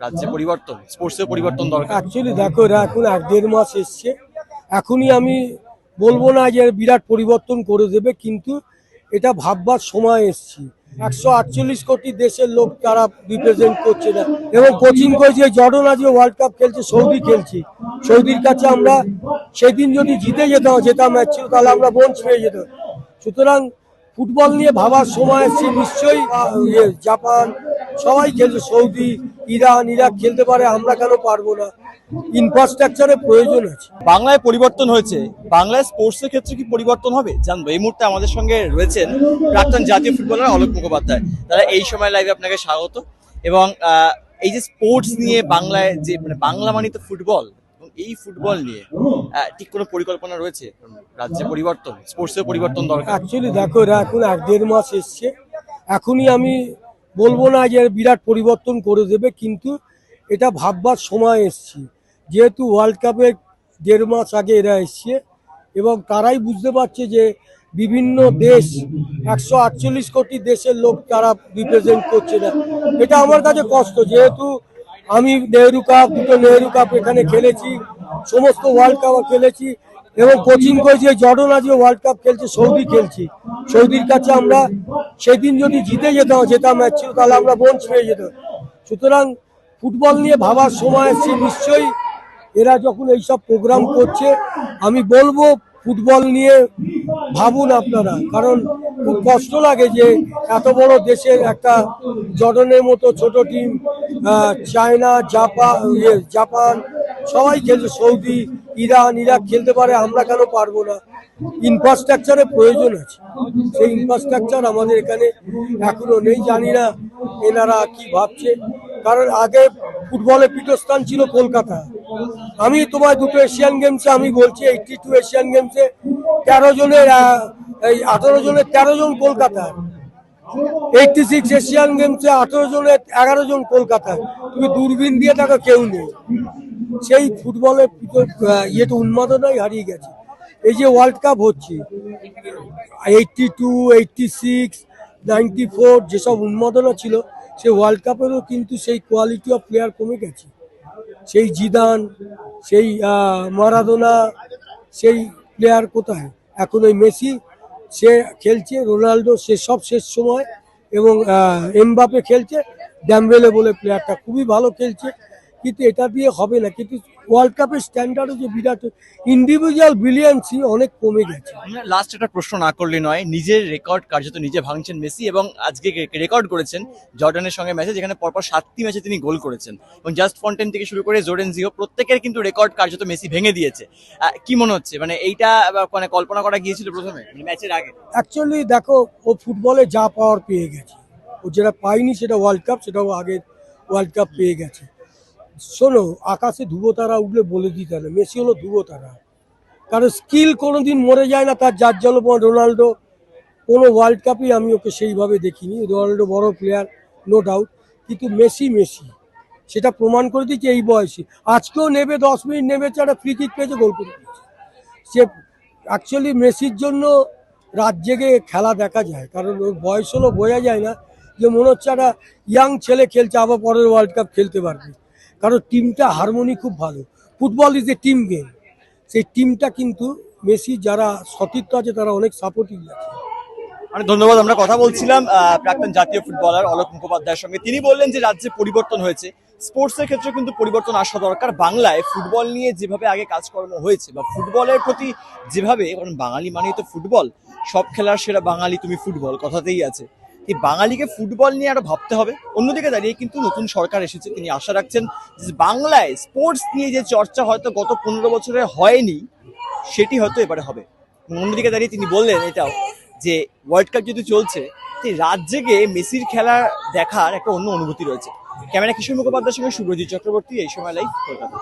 রাজ্যে পরিবর্তন, স্পোর্টসে পরিবর্তন দরকার। অ্যাকচুয়ালি দেখো, এরা এখন 1-1.5 মাস এসছে। এখনই আমি বলবো না যে বিরাট পরিবর্তন করে দেবে, কিন্তু এটা ভাববার সময় এসছে। 148 কোটি দেশের লোক তারা রিপ্রেজেন্ট করছে না, এবং কোচিং করে যে জর্ডন আজকে ওয়ার্ল্ড কাপ খেলছে, সৌদি খেলছে। সৌদির কাছে আমরা সেদিন যদি জিতে যেতাম ম্যাচ ছিল, তাহলে আমরা ব্রোঞ্জ পেয়ে যেতাম। সুতরাং ফুটবল নিয়ে ভাবার সময় এসছে। নিশ্চয়ই জাপান সবাই খেলছে, সৌদি, ইরান, ইরাক খেলতে পারে, আমরা কেন পারবো না? ইনফ্রাস্ট্রাকচারের প্রয়োজন আছে। বাংলায় পরিবর্তন হয়েছে, বাংলায় স্পোর্টসের ক্ষেত্রে কি পরিবর্তন হবে জানবো। এই মুহূর্তে আমাদের সঙ্গে রয়েছেন প্রাক্তন জাতীয় ফুটবলার অলোক মুখোপাধ্যায়। তারা এই সময় লাইভে আপনাকে স্বাগত। এবং এই যে স্পোর্টস নিয়ে বাংলায় যে বাংলা মানে তো ফুটবল, এবং এই ফুটবল নিয়ে ঠিক কোনো পরিকল্পনা রয়েছে? রাজ্যে পরিবর্তন, স্পোর্টসের পরিবর্তন দরকার। অ্যাকচুয়ালি দেখো, এরা এখন 1-1.5 মাস এসছে। এখনই আমি বলবো না যে বিরাট পরিবর্তন করে দেবে, কিন্তু এটা ভাববার সময় এসছে। যেহেতু ওয়ার্ল্ড কাপের 1.5 মাস আগে এরা এসছে, এবং তারাই বুঝতে পারছে যে বিভিন্ন দেশ, 148 কোটি দেশের লোক তারা রিপ্রেজেন্ট করছে না। এটা আমার কাছে কষ্ট, যেহেতু আমি নেহেরু কাপ, 2টো নেহেরু কাপ এখানে খেলেছি, সমস্ত ওয়ার্ল্ড কাপ খেলেছি, এবং কোচিং করে যে জর্ডন আজকে ওয়ার্ল্ড কাপ খেলছে, সৌদি খেলছি। সৌদির কাছে আমরা সেদিন যদি জিতে যেতাম ম্যাচ ছিল, তাহলে আমরা ব্রোঞ্জ পেয়ে যেতাম। সুতরাং ফুটবল নিয়ে ভাবার সময় এসছে। নিশ্চয়ই এরা যখন এইসব প্রোগ্রাম করছে, আমি বলবো ফুটবল নিয়ে ভাবুন আপনারা, কারণ খুব কষ্ট লাগে যে এত বড় দেশের একটা জর্ডনের মতো ছোট টিম, চায়না, জাপান সবাই খেলছে, সৌদি, ইরান, ইরাক খেলতে পারে, আমরা কেন পারবো না? ইনফ্রাস্ট্রাকচারের প্রয়োজন আছে। সেই ইনফ্রাস্ট্রাকচার আমাদের এখানে এখনো নেই। জানি না এনারা কি ভাবছে, কারণ আগে ফুটবলের পীঠস্থান ছিল কলকাতা। আমি তোমার 2টো এশিয়ান গেমসে আমি বলছি, 82 এশিয়ান গেমসে 18 জনের 13 জন কলকাতায়। 86 এশিয়ান গেমসে 18 জনের 11 জন কলকাতায়। তুমি দূরবীন দিয়ে দেখো, কেউ নেই। সেই ফুটবলের ইয়েটা উন্মাদনাই হারিয়ে গেছে। এই যে ওয়ার্ল্ড কাপ হচ্ছে, 82, 86, 94 যেসব উন্মাদনা ছিল, সেই ওয়ার্ল্ড কাপেরও কিন্তু সেই কোয়ালিটি অফ প্লেয়ার কমে গেছে। সেই জিদান, সেই মারাদোনা, সেই প্লেয়ার কোথায়? এখন ওই মেসি সে খেলছে, রোনাল্ডো সে সব শেষ সময়, এবং এমবাপে খেলছে, ড্যাম্বেলে বলে প্লেয়ারটা খুবই ভালো খেলছে, কিন্তু এটা দিয়ে হবে না। কিন্তু ওয়ার্ল্ড কাপের স্ট্যান্ডার্ডও যে বিরাট, ইন্ডিভিজুয়াল ব্রিলিয়ান্সই অনেক কমে গেছে। লাস্ট একটা প্রশ্ন না করলে নয়, নিজের রেকর্ড কার্যত নিজে ভাঙছেন মেসি, এবং আজকে রেকর্ড করেছেন জর্ডানের সঙ্গে ম্যাচে, যেখানে পরপর 7টি ম্যাচে তিনি গোল করেছেন, এবং জাস্ট ফন্টেন থেকে শুরু করে জোরেনজিও প্রত্যেকের কিন্তু রেকর্ড কার্যত মেসি ভেঙে দিয়েছে। কি মনে হচ্ছে, এইটা কল্পনা করা গিয়েছিল প্রথমে ম্যাচের আগে? অ্যাকচুয়ালি দেখো, ও ফুটবলে যা পাওয়ার পেয়ে গেছে। ও যেটা পায়নি সেটা ওয়ার্ল্ড কাপ, সেটাও আগে ওয়ার্ল্ড কাপ পেয়ে গেছে। শোনো, আকাশে ধ্রুবতারা উঠলে বলে দিতে হবে, মেসি হলো ধ্রুবতারা। কারণ স্কিল কোনোদিন মরে যায় না তার, যার জন্য রোনাল্ডো কোনো ওয়ার্ল্ড কাপই আমি ওকে সেইভাবে দেখিনি। রোনাল্ডো বড় প্লেয়ার, নো ডাউট, কিন্তু মেসি সেটা প্রমাণ করে দিচ্ছে এই বয়সে। আজকেও নেবে, 10 মিনিট নেমেছে, একটা ফ্রি কিক পেয়েছে, গোল করে দিয়েছে। সে অ্যাকচুয়ালি মেসির জন্য রাত জেগে খেলা দেখা যায়, কারণ ওর বয়স হলো বোঝা যায় না, যে মনে হচ্ছে একটা ইয়াং ছেলে খেলছে, আবার পরের ওয়ার্ল্ড কাপ খেলতে পারবে। কারণ টিমটা হারমোনি খুব ভালো। Football is a team game. সেই টিমটা কিন্তু মেসি যারা সতীর্থ আছে, তারা অনেক সাপোর্টিভ আছে। অনেক ধন্যবাদ। আমরা কথা বলছিলাম প্রাক্তন জাতীয় ফুটবলার অলোক মুখোপাধ্যায়ের সঙ্গে। তিনি বললেন যে রাজ্যে পরিবর্তন হয়েছে, স্পোর্টসের ক্ষেত্রে কিন্তু পরিবর্তন আসা দরকার। বাংলায় ফুটবল নিয়ে যেভাবে আগে কাজকর্ম হয়েছে, বা ফুটবলের প্রতি যেভাবে, কারণ বাঙালি মানেই তো ফুটবল, সব খেলার সেরা বাঙালি তুমি ফুটবল কথাতেই আছে। এই বাঙালিকে ফুটবল নিয়ে আরো ভাবতে হবে। অন্যদিকে দাঁড়িয়ে কিন্তু নতুন সরকার এসেছে, তিনি আশা রাখছেন যে বাংলায় স্পোর্টস নিয়ে যে চর্চা হয়তো গত 15 বছরে হয়নি, সেটি হয়তো এবারে হবে। অন্যদিকে দাঁড়িয়ে তিনি বললেন এটাও যে ওয়ার্ল্ড কাপ যদি চলছে, রাত জেগে মেসির খেলা দেখার একটা অন্য অনুভূতি রয়েছে। ক্যামেরা কিশোর মুখোপাধ্যায়ের সঙ্গে সুব্রজিৎ চক্রবর্তী, এই সময় লাইভ, কলকাতা।